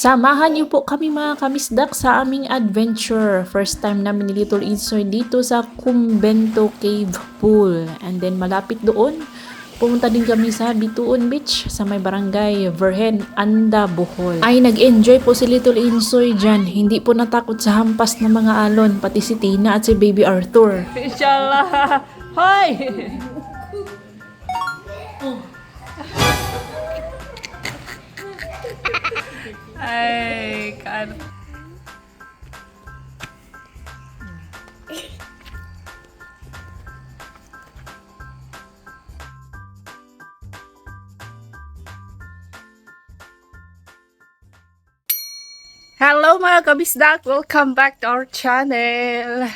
Samahan niyo po kami mga kamisdak sa aming adventure. First time namin ni Little Insoy dito sa Kumbento Cave Pool. And then malapit doon, pumunta din kami sa Bituon Beach sa may barangay Virgen, Anda, Bohol. Ay nag-enjoy po si Little Insoy dyan. Hindi po natakot sa hampas ng mga alon, pati si Tina at si Baby Arthur. Inshallah! Hoy! Ay, kan. Hello mga kabisdak! Welcome back to our channel!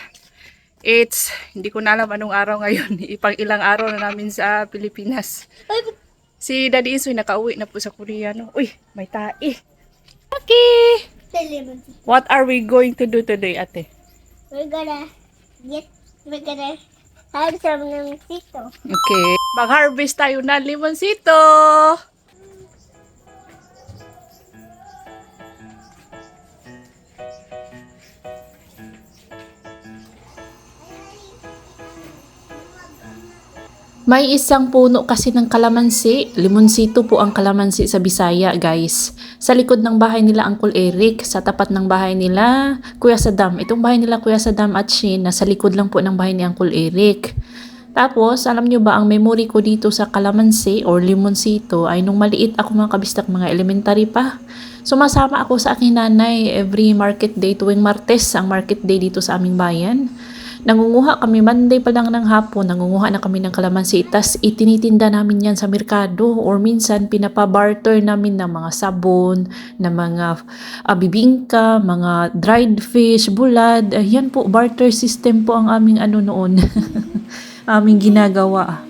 Hindi ko na alam anong araw ngayon. Ipang ilang araw na namin sa Pilipinas. Si Daddy Insoy nakauwi na po sa Korea, no? Uy, may tae. Okay! What are we going to do today, ate? We're gonna have some limonsito. Okay. Mag-harvest tayo ng limonsito! May isang puno kasi ng kalamansi. Limonsito po ang kalamansi sa Bisaya, guys. Sa likod ng bahay nila Uncle Eric, sa tapat ng bahay nila Kuya Saddam. Itong bahay nila Kuya Saddam at Shin, nasa likod lang po ng bahay ni Uncle Eric. Tapos, alam nyo ba, ang memory ko dito sa kalamansi or limonsito ay nung maliit ako mga kabistak, mga elementary pa. Sumasama ako sa aking nanay every market day, tuwing Martes ang market day dito sa aming bayan. Nangunguha kami, Monday pa lang ng hapon, nangunguha na kami ng kalamansi. Tas itinitinda namin yan sa merkado or minsan pinapabarter namin ng mga sabon, ng mga bibingka, mga dried fish, bulad. Yan po, barter system po ang aming ano noon. Aming ginagawa.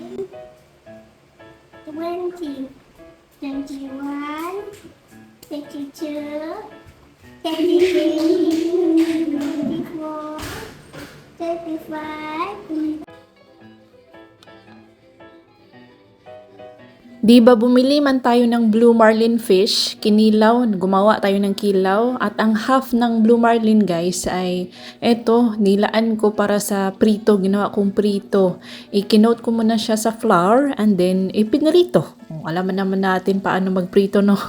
20, 21, 22, 23, 24, 35. Di ba bumili man tayo ng blue marlin fish, kinilaw, gumawa tayo ng kilaw, at ang half ng blue marlin guys ay eto, nilaan ko para sa prito, ginawa kong prito. I-kinote ko muna siya sa flour and then ipinrito. Alam naman natin paano magprito, no?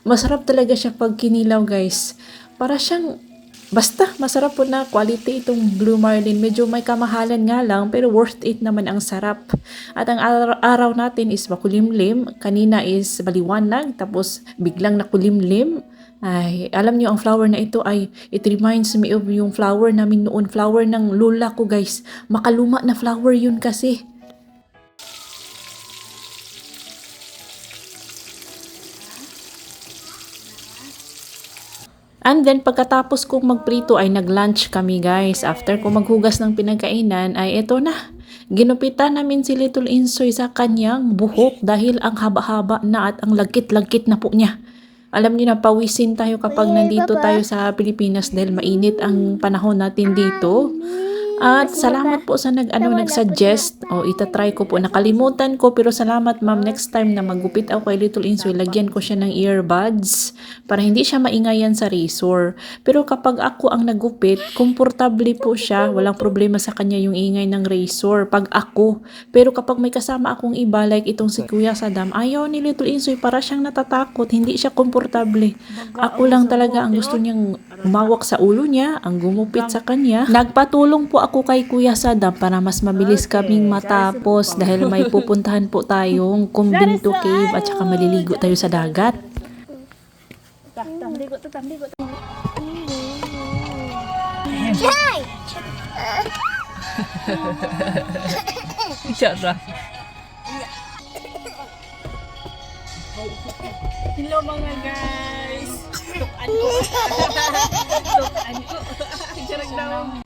Masarap talaga siya pag kinilaw guys. Para siyang basta, masarap po na quality itong blue marlin. Medyo may kamahalan nga lang, pero worth it naman ang sarap. At ang araw natin is makulimlim. Kanina is baliwanag, tapos biglang nakulimlim. Ay, alam niyo ang flower na ito ay, it reminds me of yung flower namin noon. Flower ng lola ko guys. Makaluma na flower yun kasi. And then, pagkatapos kong magprito ay nag-lunch kami guys. After ko maghugas ng pinagkainan ay eto na. Ginupitan namin si Little Insoy sa kanyang buhok dahil ang haba-haba na at ang lagkit-lagkit na po niya. Alam niyo na pawisin tayo kapag nandito tayo sa Pilipinas dahil mainit ang panahon natin dito. At salamat po sa nag-suggest. O itatry ko po. Nakalimutan ko pero salamat ma'am. Next time na magupit ako kay Little Insoy, lagyan ko siya ng earbuds para hindi siya maingayan sa razor. Pero kapag ako ang nagupit, komportable po siya. Walang problema sa kanya yung ingay ng razor pag ako. Pero kapag may kasama akong iba like itong si Kuya Saddam, ayaw ni Little Insoy, para siyang natatakot. Hindi siya komportable. Ako lang talaga ang gusto niyang umawak sa ulo niya, ang gumupit sa kanya. Nagpatulong po ako kay Kuya Saddam para mas mabilis kaming matapos dahil may pupuntahan po tayong Kumbento Cave at saka maliligo tayo sa dagat. Hey! Hello mga guys! Tukan ko! Tukan ko! Jarag daw!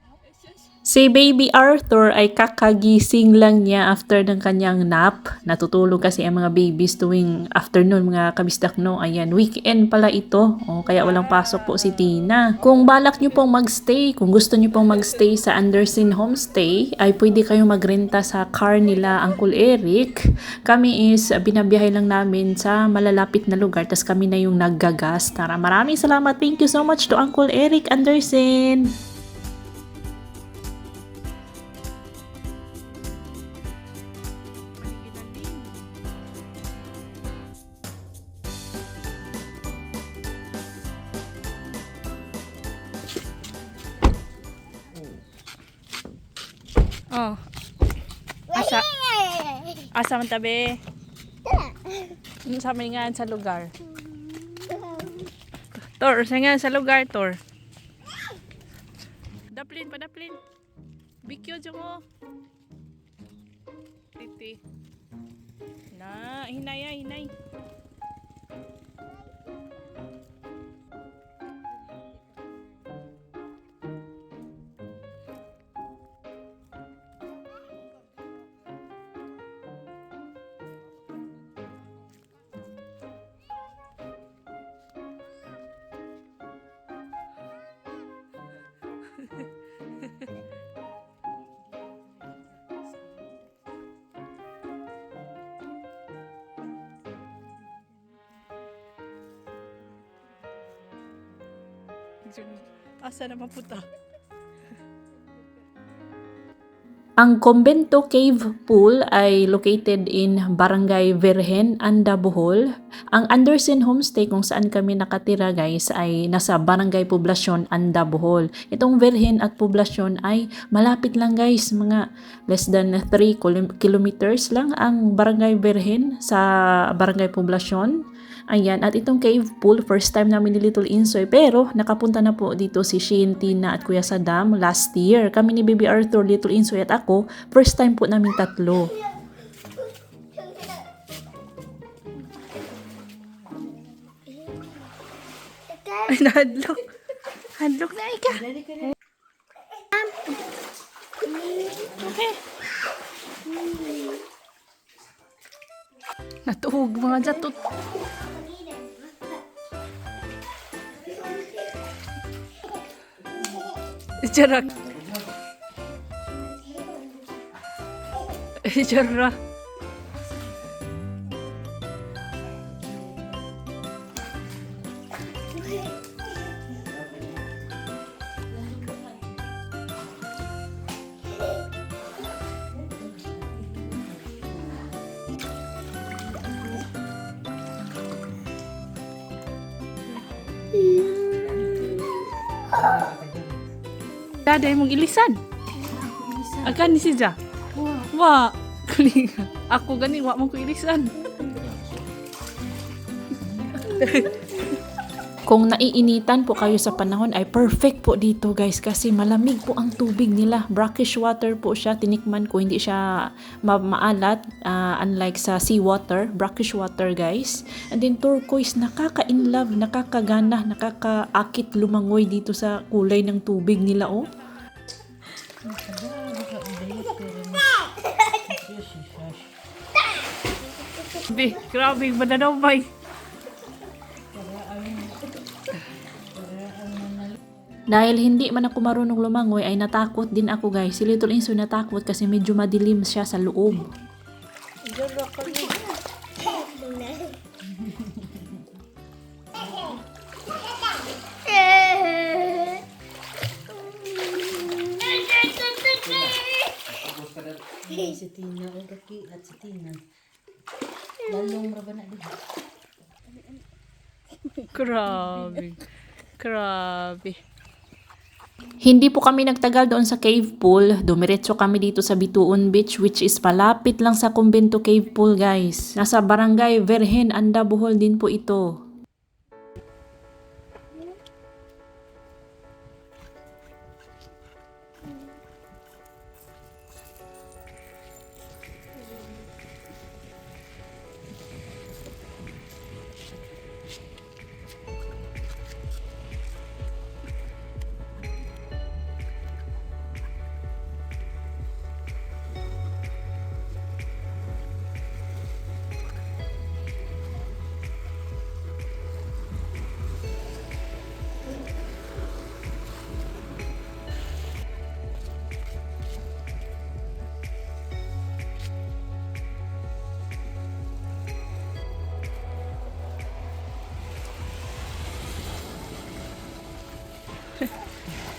Si Baby Arthur ay kakagising lang niya after ng kanyang nap. Natutulog kasi ang mga babies tuwing afternoon, mga kabisdak, no? Ayan, weekend pala ito. O, kaya walang pasok po si Tina. Kung balak nyo pong magstay, kung gusto nyo pong magstay sa Anderson Homestay, ay pwede kayong magrenta sa car nila Uncle Eric. Kami is binabiyahe lang namin sa malalapit na lugar, tas kami na yung naggagas. Tara, maraming salamat. Thank you so much to Uncle Eric Anderson. Oh, asa man tabi? Sa nga sa lugar. Tor, sa nga sa lugar, Tor. Daplin pa, daplin. Bikyo dyan mo. Titi. Na, hinay, hinay. Asa na maputa? Ang Convento Cave Pool ay located in Barangay Virgen, Anda, Bohol. Ang Anderson Homestay kung saan kami nakatira guys ay nasa Barangay Poblacion, Anda, Bohol. Itong Virgen at Poblacion ay malapit lang guys, mga less than 3 kilometers lang ang Barangay Virgen sa Barangay Poblacion. Ayan, at itong cave pool, first time namin ni Little Insoy, pero nakapunta na po dito si Shane, Tina at Kuya Saddam last year. Kami ni Baby Arthur, Little Insoy at ako, first time po namin tatlo. Ay, nahadlok. Hadlok na ika. Okay. Natuhog mga jatot. Jarak. Jarak. Daday mong ilisan. Akan ni siya. Wa. Kulinga. Ako gani wa mong ko ilisan. Kung naiinitan po kayo sa panahon ay perfect po dito guys kasi malamig po ang tubig nila. Brackish water po siya. Tinikman ko, hindi siya maalat unlike sa seawater. Brackish water guys. And then turquoise, nakaka-inlove, nakakagana, nakakaakit lumangoy dito sa kulay ng tubig nila oh. Grabe, bananaw bay. Dahil hindi man ako marunong lumangoy ay natakot din ako guys. Si Little Insoy natakot kasi medyo madilim siya sa loob. Si Tina o kaki at si Tina. Lalong raba na din. Grabe. Grabe. Hindi po kami nagtagal doon sa cave pool. Dumiretso kami dito sa Bituon Beach which is palapit lang sa Convento Cave Pool guys. Nasa Barangay Virgen, Anda, Bohol din po ito.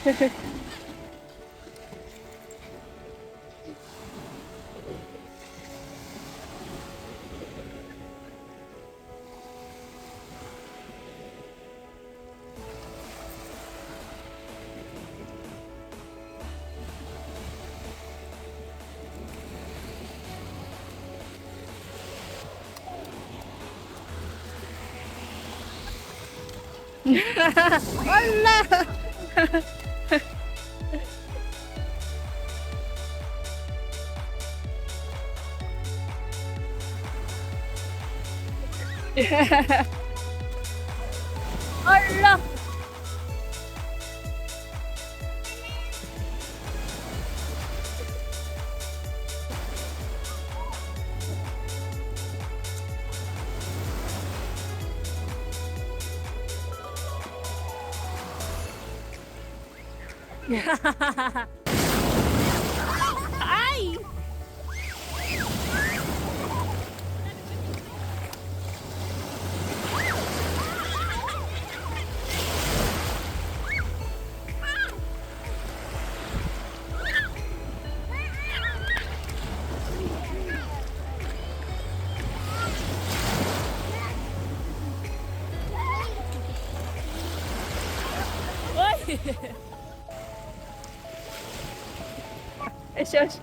Ala! Ay! Esos.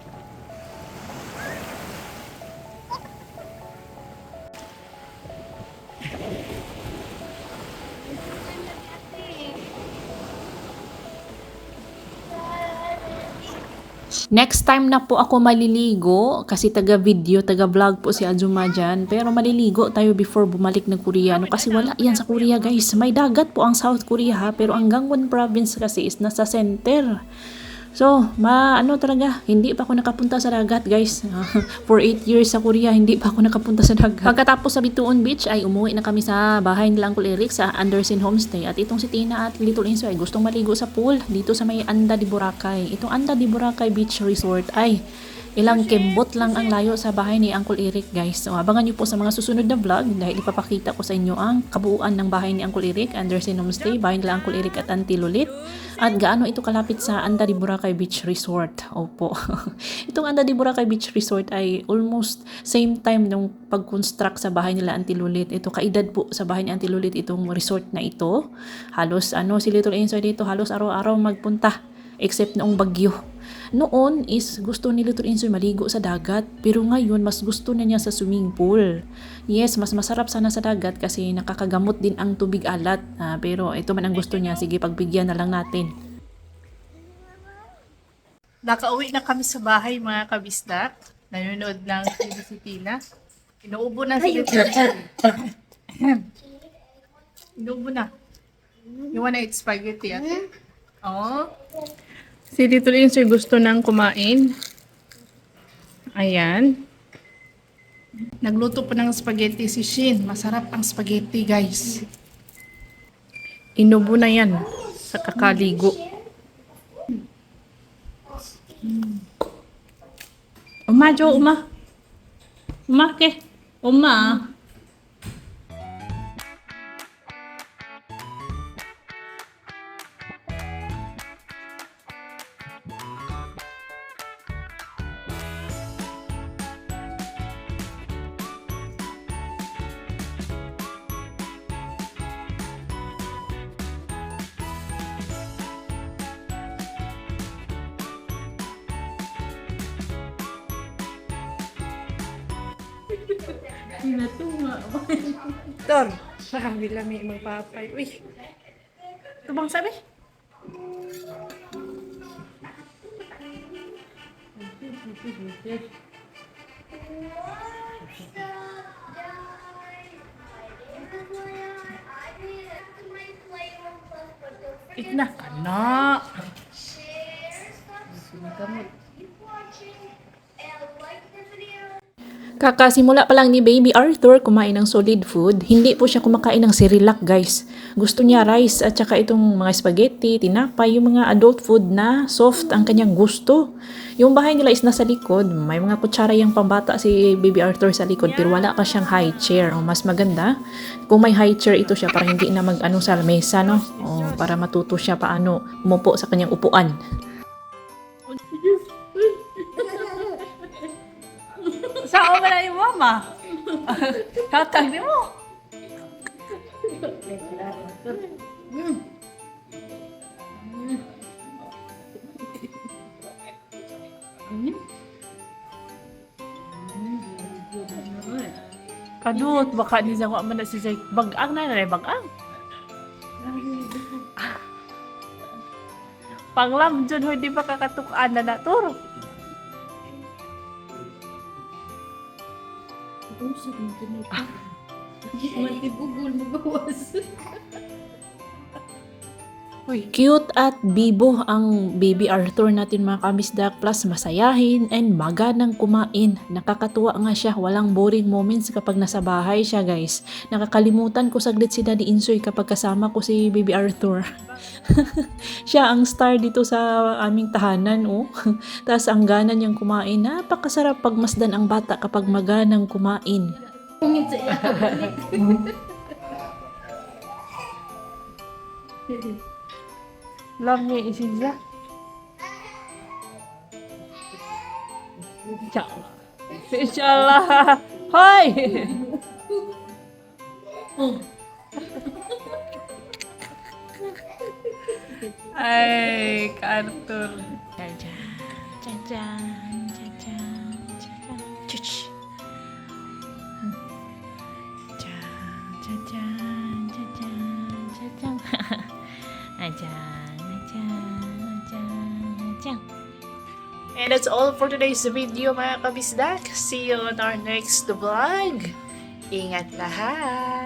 Next time na po ako maliligo, kasi taga-video, taga-vlog po si Azuma dyan. Pero maliligo tayo before bumalik ng Korea. No? Kasi wala yan sa Korea guys. May dagat po ang South Korea ha. Pero ang Gangwon province kasi is nasa center. So, ano talaga, hindi pa ako nakapunta sa dagat, guys. For 8 years sa Korea, hindi pa ako nakapunta sa dagat. Pagkatapos sa Bituon Beach, ay umuwi na kami sa bahay nila Uncle Eric sa Anderson Homestay. At itong si Tina at Little Inso ay gustong maligo sa pool dito sa may Anda de Boracay. Itong Anda de Boracay Beach Resort ay ilang kembot lang ang layo sa bahay ni Uncle Eric, guys. So, abangan nyo po sa mga susunod na vlog dahil ipapakita ko sa inyo ang kabuuan ng bahay ni Uncle Eric, Anderson Homestay, bahay nila Uncle Eric at Auntie Lulit, at gaano ito kalapit sa Anda de Boracay Beach Resort. Opo. Itong Anda de Boracay Beach Resort ay almost same time nung pag-construct sa bahay nila Auntie Lulit. Ito, kaedad po sa bahay ni Auntie Lulit itong resort na ito. Halos, si Little Insoy dito, halos araw-araw magpunta, except noong bagyo. Noon is gusto ni Little Insoy maligo sa dagat, pero ngayon mas gusto na niya sa swimming pool. Yes, mas masarap sana sa dagat kasi nakakagamot din ang tubig alat. Pero ito man ang gusto niya, sige pagbigyan na lang natin. Nakauwi na kami sa bahay mga kabisdak. Nanonood ng TV si Tina. Inuubo na si Inuubo na. You wanna eat spaghetti, ate? Oo. Si Little Insoy gusto nang kumain. Ayan. Nagluto pa ng spaghetti si Shin. Masarap ang spaghetti, guys. Inubo na yan sa kakaligo. Uma, Jo, uma. Uma, ke? Uma. Tor, nakabila may magpapay. Uy, ito bang sabi? Ikna ka na. Kakasimula pa lang ni Baby Arthur kumain ng solid food, hindi po siya kumakain ng Cerelac guys. Gusto niya rice at saka itong mga spaghetti, tinapay, yung mga adult food na soft ang kanyang gusto. Yung bahay nila is nasa likod, may mga kutsara yung pambata si Baby Arthur sa likod pero wala pa siyang high chair. O, mas maganda kung may high chair ito siya para hindi na mag-ano sa mesa, no? O, para matuto siya paano umupo sa kanyang upuan. Saan mo na yung mama? Tatag mo. Kadut, baka ni Zangwa man na si Zay. Bagang na na, bagang. Panglam, dyan, hindi ba kakatukaan na naturo? Matibugol mo gawas. Cute at bibo ang Baby Arthur natin mga kamisdak, plus masayahin and maganang kumain. Nakakatuwa nga siya, walang boring moments kapag nasa bahay siya guys. Nakakalimutan ko saglit si Daddy Insoy kapag kasama ko si Baby Arthur. Siya ang star dito sa aming tahanan, oh. Tapos ang gana niyang kumain, napakasarap pagmasdan ang bata kapag maganang kumain. Pungit sa iya. Love niya isinja. Inshallah. Hoy! Ay, Arthur. Chajan, chajan, chajan, chajan, chuch. Chajan, chajan, chajan, ajan, ajan. And that's all for today's video mga kabisdak. See you on our next vlog. Ingat lahat!